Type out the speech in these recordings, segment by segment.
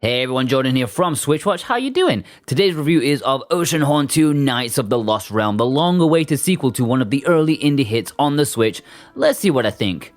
Hey everyone, Jordan here from SwitchWatch. How you doing? Today's review is of Oceanhorn 2 Knights of the Lost Realm, the long-awaited sequel to one of the early indie hits on the Switch. Let's see what I think.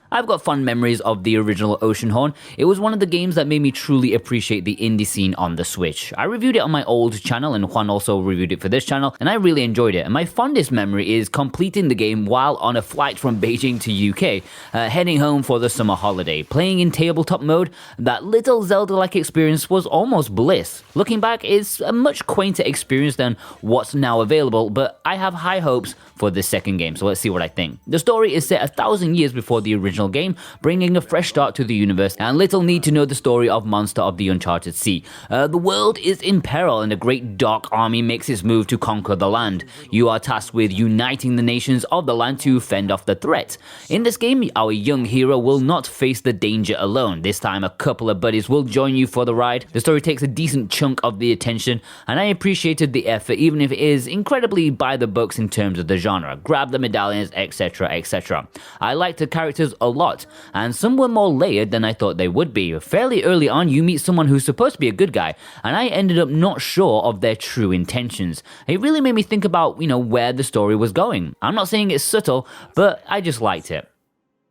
I've got fond memories of the original Oceanhorn. It was one of the games that made me truly appreciate the indie scene on the Switch. I reviewed it on my old channel, and Juan also reviewed it for this channel, and I really enjoyed it. And my fondest memory is completing the game while on a flight from Beijing to UK, heading home for the summer holiday. Playing in tabletop mode, that little Zelda-like experience was almost bliss. Looking back, it's a much quainter experience than what's now available, but I have high hopes for this second game, so let's see what I think. The story is set 1,000 years before the original game, bringing a fresh start to the universe, and little need to know the story of Monster of the Uncharted Sea. The world is in peril, and a great dark army makes its move to conquer the land. You are tasked with uniting the nations of the land to fend off the threat. In this game, our young hero will not face the danger alone. This time, a couple of buddies will join you for the ride. The story takes a decent chunk of the attention, and I appreciated the effort, even if it is incredibly by the books in terms of the genre. Grab the medallions, etc, etc. I liked the characters a lot, and some were more layered than I thought they would be. Fairly early on, you meet someone who's supposed to be a good guy, and I ended up not sure of their true intentions. It really made me think about, where the story was going. I'm not saying it's subtle, but I just liked it.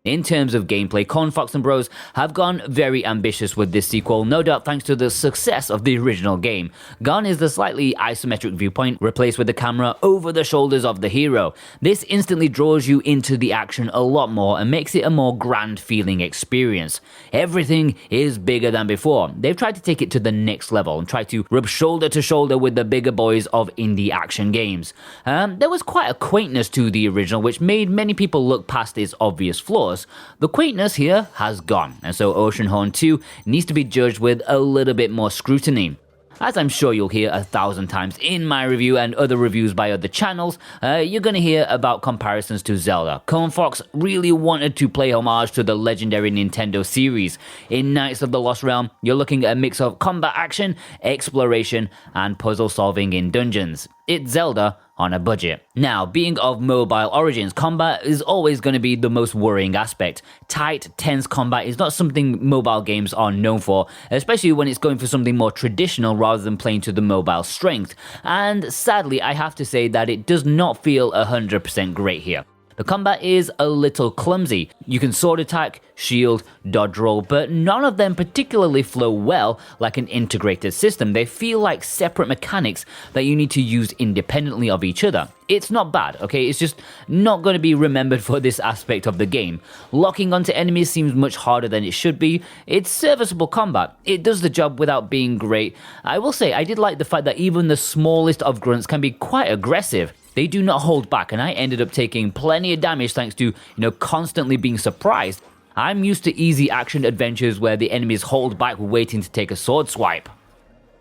In terms of gameplay, Cornfox and Bros have gone very ambitious with this sequel, no doubt thanks to the success of the original game. Gone is the slightly isometric viewpoint, replaced with the camera over the shoulders of the hero. This instantly draws you into the action a lot more and makes it a more grand feeling experience. Everything is bigger than before. They've tried to take it to the next level and tried to rub shoulder to shoulder with the bigger boys of indie action games. There was quite a quaintness to the original, which made many people look past its obvious flaws. The quaintness here has gone, and so Oceanhorn 2 needs to be judged with a little bit more scrutiny. As I'm sure you'll hear 1,000 times in my review and other reviews by other channels, you're gonna hear about comparisons to Zelda. Cornfox really wanted to play homage to the legendary Nintendo series. In Knights of the Lost Realm, you're looking at a mix of combat action, exploration, and puzzle solving in dungeons. It's Zelda on a budget. Now, being of mobile origins, combat is always going to be the most worrying aspect. Tight, tense combat is not something mobile games are known for, especially when it's going for something more traditional rather than playing to the mobile strength. And sadly, I have to say that it does not feel 100% great here. The combat is a little clumsy. You can sword attack, shield, dodge roll, but none of them particularly flow well like an integrated system. They feel like separate mechanics that you need to use independently of each other. It's not bad, okay? It's just not going to be remembered for this aspect of the game. Locking onto enemies seems much harder than it should be. It's serviceable combat. It does the job without being great. I will say, I did like the fact that even the smallest of grunts can be quite aggressive. They do not hold back, and I ended up taking plenty of damage thanks to, constantly being surprised. I'm used to easy action adventures where the enemies hold back waiting to take a sword swipe.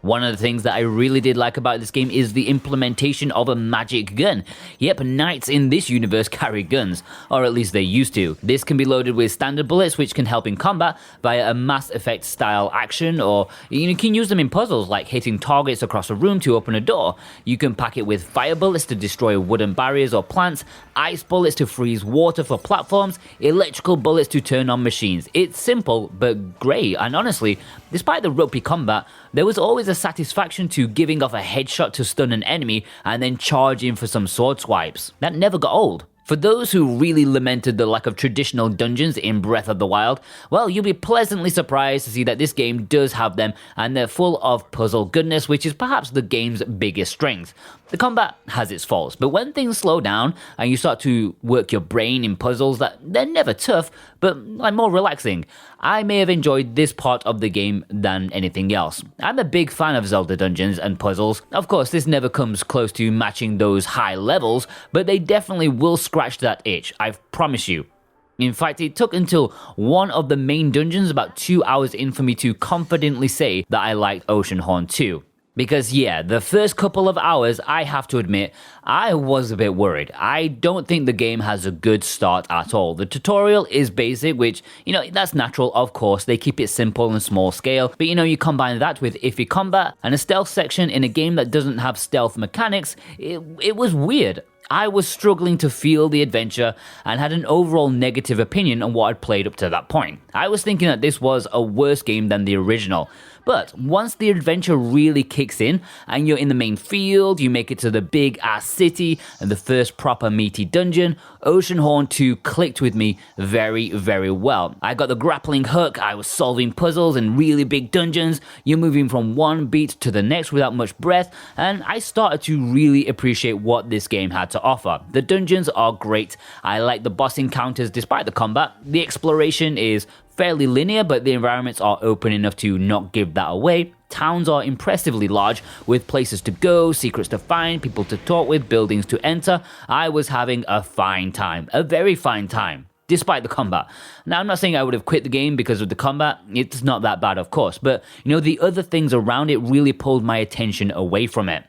One of the things that I really did like about this game is the implementation of a magic gun. Yep, knights in this universe carry guns, or at least they used to. This can be loaded with standard bullets, which can help in combat via a Mass Effect style action, or you can use them in puzzles like hitting targets across a room to open a door. You can pack it with fire bullets to destroy wooden barriers or plants, ice bullets to freeze water for platforms, electrical bullets to turn on machines. It's simple but great, and honestly, despite the ropey combat, there was always a satisfaction to giving off a headshot to stun an enemy and then charging for some sword swipes. That never got old. For those who really lamented the lack of traditional dungeons in Breath of the Wild, well, you'll be pleasantly surprised to see that this game does have them, and they're full of puzzle goodness, which is perhaps the game's biggest strength. The combat has its faults, but when things slow down and you start to work your brain in puzzles that they're never tough, but more relaxing, I may have enjoyed this part of the game than anything else. I'm a big fan of Zelda dungeons and puzzles. Of course, this never comes close to matching those high levels, but they definitely will scratch that itch, I promise you. In fact, it took until one of the main dungeons about 2 hours in for me to confidently say that I liked Oceanhorn 2. Because yeah, the first couple of hours, I have to admit, I was a bit worried. I don't think the game has a good start at all. The tutorial is basic, which, that's natural, of course. They keep it simple and small scale. But you combine that with iffy combat and a stealth section in a game that doesn't have stealth mechanics, it was weird. I was struggling to feel the adventure and had an overall negative opinion on what I'd played up to that point. I was thinking that this was a worse game than the original. But once the adventure really kicks in and you're in the main field, you make it to the big ass city and the first proper meaty dungeon, Oceanhorn 2 clicked with me very, very well. I got the grappling hook, I was solving puzzles in really big dungeons, you're moving from one beat to the next without much breath, and I started to really appreciate what this game had to offer. The dungeons are great, I like the boss encounters despite the combat, the exploration is fairly linear, but the environments are open enough to not give that away. Towns are impressively large, with places to go, secrets to find, people to talk with, buildings to enter. I was having a fine time, a very fine time, despite the combat. Now, I'm not saying I would have quit the game because of the combat. It's not that bad, of course, but the other things around it really pulled my attention away from it.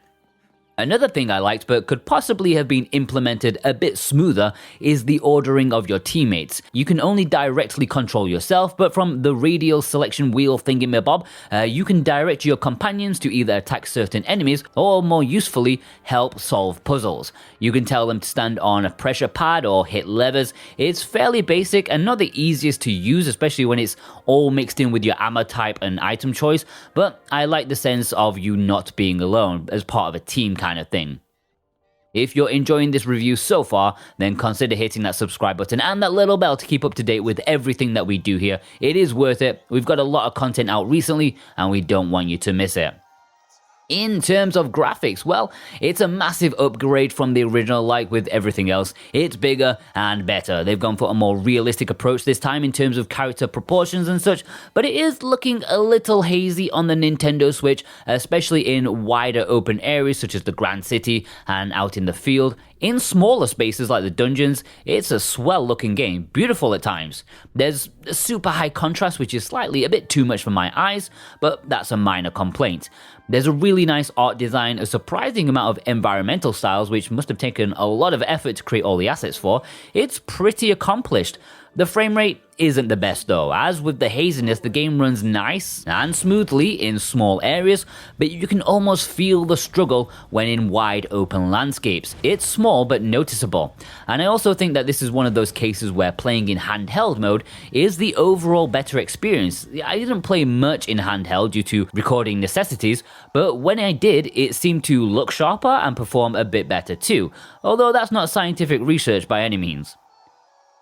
Another thing I liked but could possibly have been implemented a bit smoother is the ordering of your teammates. You can only directly control yourself, but from the radial selection wheel thingamabob, you can direct your companions to either attack certain enemies or, more usefully, help solve puzzles. You can tell them to stand on a pressure pad or hit levers. It's fairly basic and not the easiest to use, especially when it's all mixed in with your ammo type and item choice, but I like the sense of you not being alone as part of a team kind of thing. If you're enjoying this review so far, then consider hitting that subscribe button and that little bell to keep up to date with everything that we do here. It is worth it. We've got a lot of content out recently and we don't want you to miss it. In terms of graphics, well, it's a massive upgrade from the original. Like with everything else, it's bigger and better. They've gone for a more realistic approach this time in terms of character proportions and such, but it is looking a little hazy on the Nintendo Switch, especially in wider open areas such as the Grand City and out in the field. In smaller spaces like the dungeons, it's a swell looking game, beautiful at times. There's a super high contrast which is slightly a bit too much for my eyes, but that's a minor complaint. There's a really nice art design, a surprising amount of environmental styles which must have taken a lot of effort to create all the assets for. It's pretty accomplished. The frame rate isn't the best though. As with the haziness, the game runs nice and smoothly in small areas, but you can almost feel the struggle when in wide open landscapes. It's small but noticeable. And I also think that this is one of those cases where playing in handheld mode is the overall better experience. I didn't play much in handheld due to recording necessities, but when I did, it seemed to look sharper and perform a bit better too, although that's not scientific research by any means.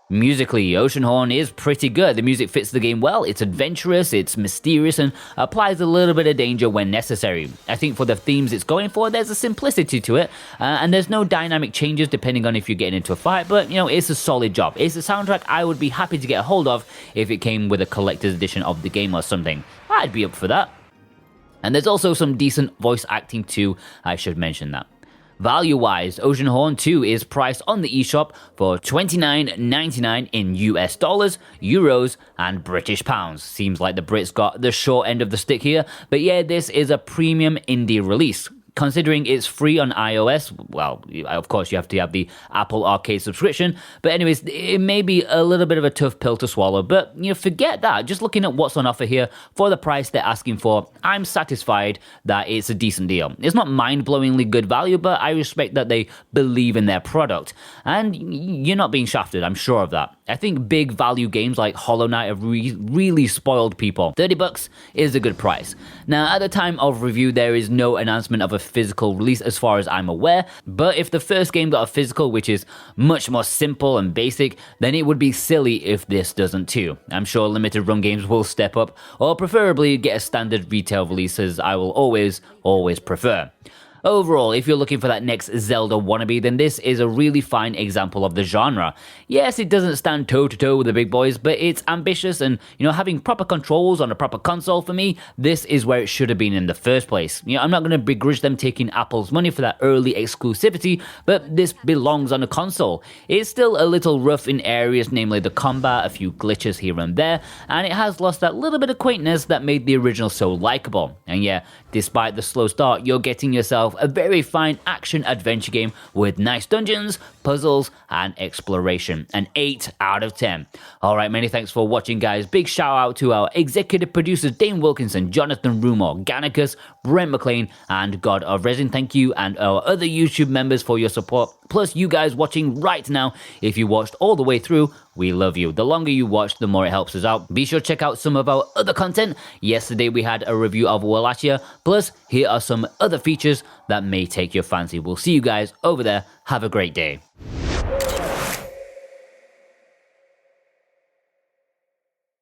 Musically, Oceanhorn is pretty good. The music fits the game well, it's adventurous, it's mysterious, and applies a little bit of danger when necessary. I think for the themes it's going for, there's a simplicity to it, and there's no dynamic changes depending on if you're getting into a fight, but it's a solid job. It's a soundtrack I would be happy to get a hold of if it came with a collector's edition of the game or something. I'd be up for that. And there's also some decent voice acting too, I should mention that. Value-wise, Oceanhorn 2 is priced on the eShop for $29.99 in US dollars, euros, and British pounds. Seems like the Brits got the short end of the stick here, but yeah, this is a premium indie release. Considering it's free on iOS, well, of course you have to have the Apple Arcade subscription, but anyways, it may be a little bit of a tough pill to swallow, but forget that. Just looking at what's on offer here, for the price they're asking for, I'm satisfied that it's a decent deal. It's not mind-blowingly good value, but I respect that they believe in their product, and you're not being shafted, I'm sure of that. I think big value games like Hollow Knight have really spoiled people. $30 is a good price. Now, at the time of review, there is no announcement of a physical release as far as I'm aware, but if the first game got a physical, which is much more simple and basic, then it would be silly if this doesn't too. I'm sure limited run games will step up, or preferably get a standard retail release, as I will always prefer. Overall, if you're looking for that next Zelda wannabe, then this is a really fine example of the genre. Yes, it doesn't stand toe-to-toe with the big boys, but it's ambitious and, having proper controls on a proper console, for me, this is where it should have been in the first place. I'm not going to begrudge them taking Apple's money for that early exclusivity, but this belongs on a console. It's still a little rough in areas, namely the combat, a few glitches here and there, and it has lost that little bit of quaintness that made the original so likable. And yeah, despite the slow start, you're getting yourself yourself a very fine action-adventure game with nice dungeons, puzzles, and exploration. An 8 out of 10. Alright, many thanks for watching, guys. Big shout out to our executive producers Dane Wilkinson, Jonathan Rumor, Gannicus, Brent McLean, and God of Resin. Thank you, and our other YouTube members for your support. Plus, you guys watching right now, if you watched all the way through, we love you. The longer you watch, the more it helps us out. Be sure to check out some of our other content. Yesterday we had a review of Wallachia. Plus, here are some other features that may take your fancy. We'll see you guys over there. Have a great day.